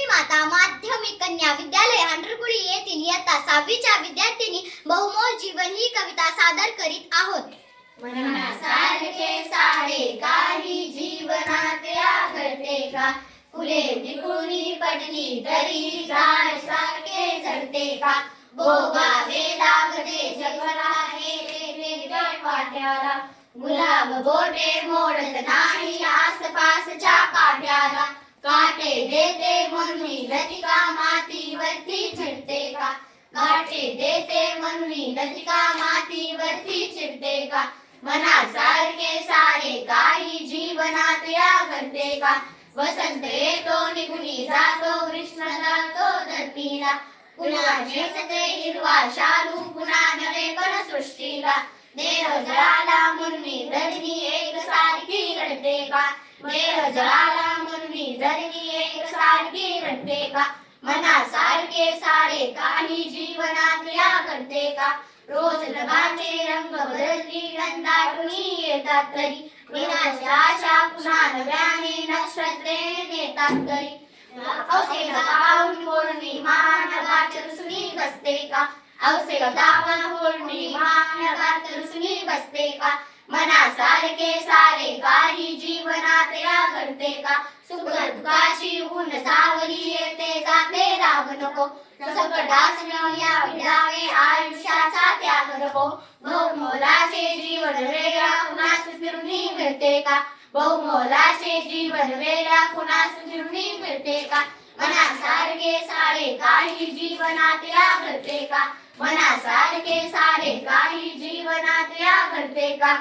माता माध्यमिक कन्या विद्यालय आंध्रकुळी येथील इयत्ता 6वीच्या विद्यार्थिनी बहुमोल जीवन ही कविता सादर करीत आहोत. मनासारखे सारे काही जीवनात घडते का? फुले निकुळी पडली तरी झाड सारखे झडते का? भोगावे लागते जगला हे वाट्याला, गुलाब बोटे मोडत नाही आसपासच्या काट्याला. काटे देते म्हणून लतिका मातीवरती चिडते का? काटे देते म्हणून लतिका मातीवरती चिडते का? मनासारखे सारे काही जीवनात घडते का? वसंत येतो निघून जातो, कृष्ण जातो धरतीला, पुन्हा नेसते हिरवा शालू, पुन्हा नवे पण सृष्टीला. देह जळाला म्हणून धरणी एक सारखी रडते का? देह जळाला म्हणून धरणी एक सारखी रडते का? मनासारखे सारे काही जीवनात घडते का? रोज ढगांचे रंग बदलली गंधाटुनी येतात तरी, विनाची आशा पुन्हा नव्याने नक्षत्रे नेतात तरी. औसे गदावून पौर्णिमा नगात रुसली बसते का? औसे गदावून पौर्णिमा नगात रुसली बसते का? मनासारखे सारे काही जीवनात घडते का? सुख दुःखाची ऊन सावली येते जाते राग नको, सकटास या विडावे आयुष्याचा त्याग नको. बहुमोलाचे जीवन वेगळा कुणास फिरून मिळते का? बहुमोलाचे जीवन वेगळा कुणास फिरून मिळते का? मनासारखे सारे काही जीवनात घडते का? मनासारखे सारे काही जीवनात घडते का?